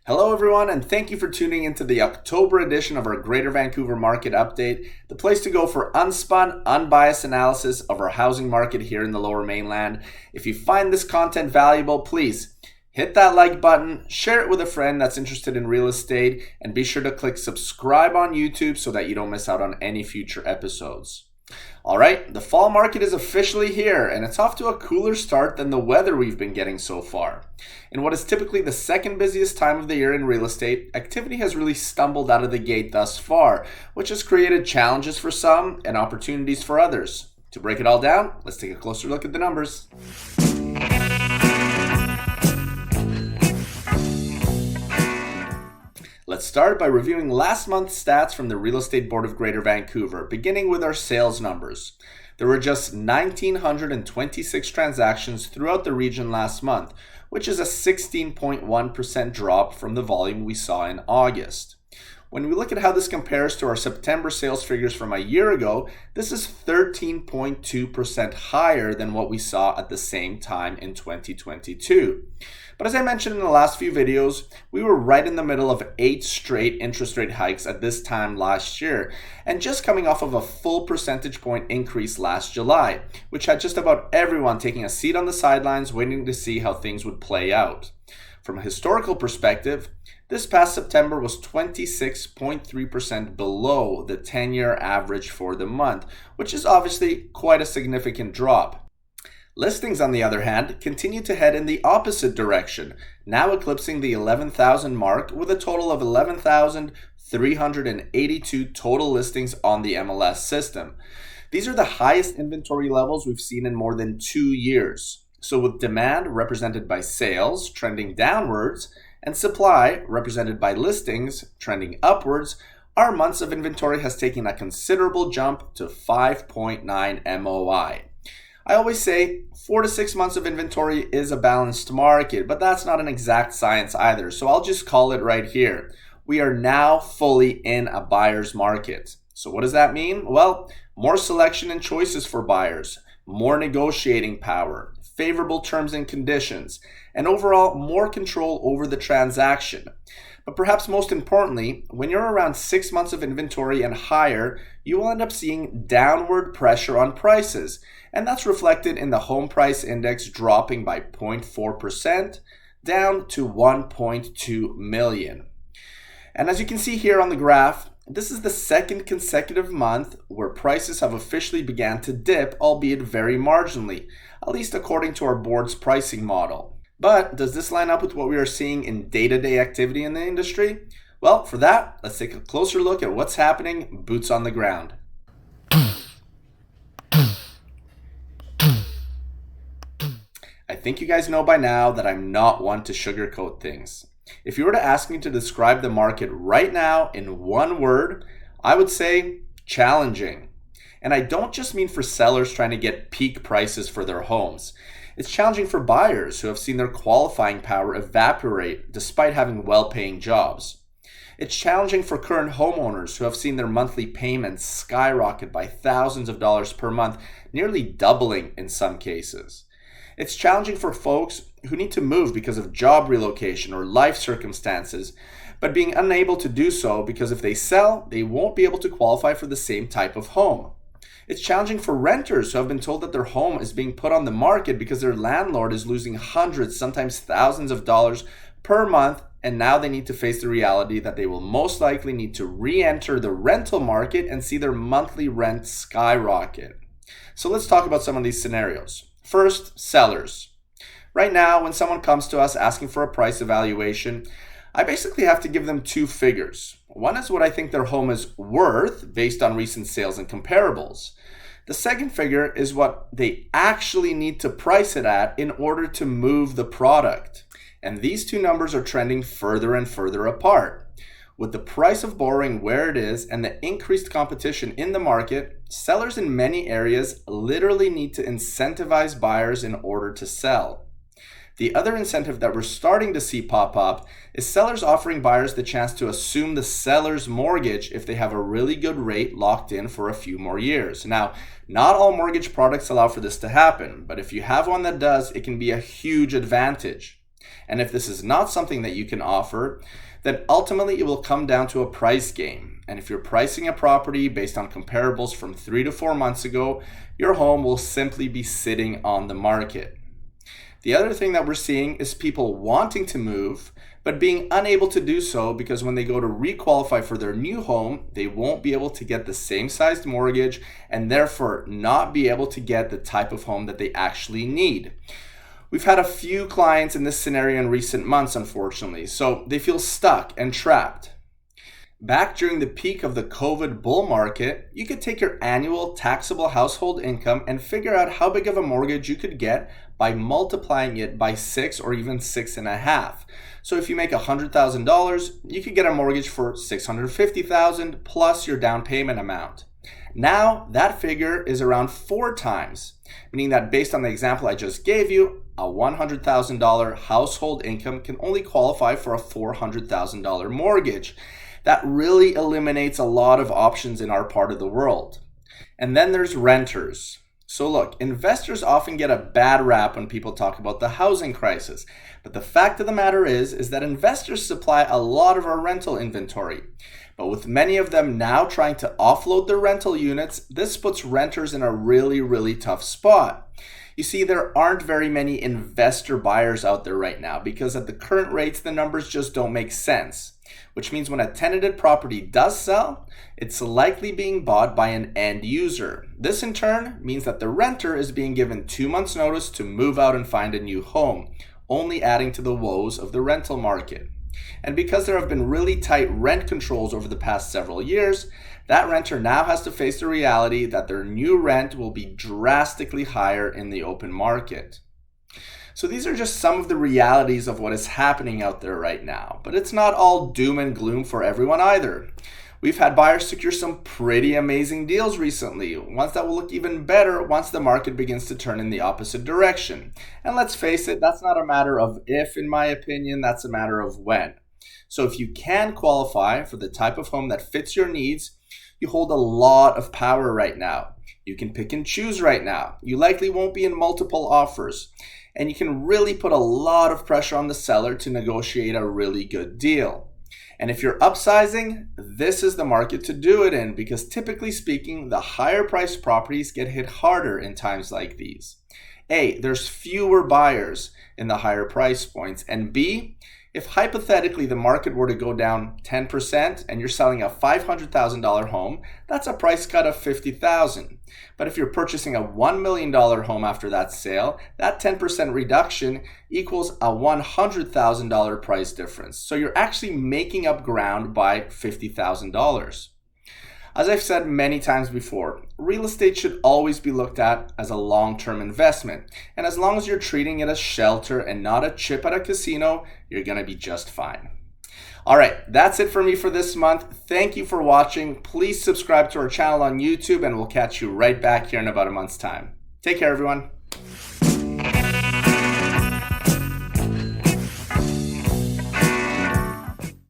Hello everyone, and thank you for tuning into the October edition of our Greater Vancouver Market Update, the place to go for unspun, unbiased analysis of our housing market here in the Lower Mainland. If you find this content valuable, please hit that like button, share it with a friend that's interested in real estate, and be sure to click subscribe on YouTube so that you don't miss out on any future episodes. All right, the fall market is officially here, and it's off to a cooler start than the weather we've been getting so far. In what is typically the second busiest time of the year in real estate, activity has really stumbled out of the gate thus far, which has created challenges for some and opportunities for others. To break it all down, let's take a closer look at the numbers. Let's start by reviewing last month's stats from the Real Estate Board of Greater Vancouver, beginning with our sales numbers. There were just 1,926 transactions throughout the region last month, which is a 16.1% drop from the volume we saw in August. When we look at how this compares to our September sales figures from a year ago, this is 13.2% higher than what we saw at the same time in 2022. But as I mentioned in the last few videos, we were right in the middle of 8 straight interest rate hikes at this time last year, and just coming off of a full percentage point increase last July, which had just about everyone taking a seat on the sidelines waiting to see how things would play out. From a historical perspective, this past September was 26.3% below the 10-year average for the month, which is obviously quite a significant drop. Listings, on the other hand, continue to head in the opposite direction, now eclipsing the 11,000 mark with a total of 11,382 total listings on the MLS system. These are the highest inventory levels we've seen in more than 2 years. So with demand represented by sales trending downwards and supply represented by listings trending upwards, our months of inventory has taken a considerable jump to 5.9 MOI. I always say 4 to 6 months of inventory is a balanced market, but that's not an exact science either, so I'll just call it right here. We are now fully in a buyer's market. So what does that mean? Well, more selection and choices for buyers, more negotiating power, favorable terms and conditions, and overall more control over the transaction. But perhaps most importantly, when you're around 6 months of inventory and higher, you will end up seeing downward pressure on prices. And that's reflected in the home price index dropping by 0.4% down to 1.2 million. And as you can see here on the graph, this is the second consecutive month where prices have officially began to dip, albeit very marginally, at least according to our board's pricing model. But does this line up with what we are seeing in day-to-day activity in the industry? Well, for that, let's take a closer look at what's happening boots on the ground. I think you guys know by now that I'm not one to sugarcoat things. If you were to ask me to describe the market right now in one word, I would say challenging. And I don't just mean for sellers trying to get peak prices for their homes. It's challenging for buyers who have seen their qualifying power evaporate despite having well-paying jobs. It's challenging for current homeowners who have seen their monthly payments skyrocket by thousands of dollars per month, nearly doubling in some cases. It's challenging for folks who need to move because of job relocation or life circumstances, but being unable to do so because if they sell, they won't be able to qualify for the same type of home. It's challenging for renters who have been told that their home is being put on the market because their landlord is losing hundreds, sometimes thousands of dollars per month, and now they need to face the reality that they will most likely need to re-enter the rental market and see their monthly rent skyrocket. So let's talk about some of these scenarios. First, sellers. Right now, when someone comes to us asking for a price evaluation, I basically have to give them 2 figures. One is what I think their home is worth based on recent sales and comparables. The second figure is what they actually need to price it at in order to move the product. And these 2 numbers are trending further and further apart. With the price of borrowing where it is and the increased competition in the market, sellers in many areas literally need to incentivize buyers in order to sell. The other incentive that we're starting to see pop up is sellers offering buyers the chance to assume the seller's mortgage if they have a really good rate locked in for a few more years. Now, not all mortgage products allow for this to happen, but if you have one that does, it can be a huge advantage. And if this is not something that you can offer, then ultimately it will come down to a price game. And if you're pricing a property based on comparables from 3 to 4 months ago, your home will simply be sitting on the market. The other thing that we're seeing is people wanting to move, but being unable to do so because when they go to requalify for their new home, they won't be able to get the same sized mortgage and therefore not be able to get the type of home that they actually need. We've had a few clients in this scenario in recent months, unfortunately, so they feel stuck and trapped. Back during the peak of the COVID bull market, you could take your annual taxable household income and figure out how big of a mortgage you could get by multiplying it by 6 or even 6.5. So if you make $100,000, you could get a mortgage for $650,000 plus your down payment amount. Now that figure is around 4 times, meaning that based on the example I just gave you, a $100,000 household income can only qualify for a $400,000 mortgage. That really eliminates a lot of options in our part of the world. And then there's renters. So look, investors often get a bad rap when people talk about the housing crisis. But the fact of the matter is that investors supply a lot of our rental inventory. But with many of them now trying to offload their rental units, this puts renters in a really tough spot. You see, there aren't very many investor buyers out there right now because at the current rates, the numbers just don't make sense. Which means when a tenanted property does sell, it's likely being bought by an end user. This in turn means that the renter is being given 2 months notice to move out and find a new home, only adding to the woes of the rental market. And because there have been really tight rent controls over the past several years, that renter now has to face the reality that their new rent will be drastically higher in the open market. So these are just some of the realities of what is happening out there right now, but it's not all doom and gloom for everyone either. We've had buyers secure some pretty amazing deals recently, ones that will look even better once the market begins to turn in the opposite direction. And let's face it, that's not a matter of if, in my opinion, that's a matter of when. So if you can qualify for the type of home that fits your needs, you hold a lot of power right now. You can pick and choose right now. You likely won't be in multiple offers. And you can really put a lot of pressure on the seller to negotiate a really good deal. And if you're upsizing, this is the market to do it in because typically speaking, the higher priced properties get hit harder in times like these. A, there's fewer buyers in the higher price points. And B, if hypothetically the market were to go down 10% and you're selling a $500,000 home, that's a price cut of $50,000. But if you're purchasing a $1 million home after that sale, that 10% reduction equals a $100,000 price difference. So you're actually making up ground by $50,000. As I've said many times before, real estate should always be looked at as a long-term investment. And as long as you're treating it as shelter and not a chip at a casino, you're going to be just fine. All right, that's it for me for this month. Thank you for watching. Please subscribe to our channel on YouTube and we'll catch you right back here in about a month's time. Take care, everyone.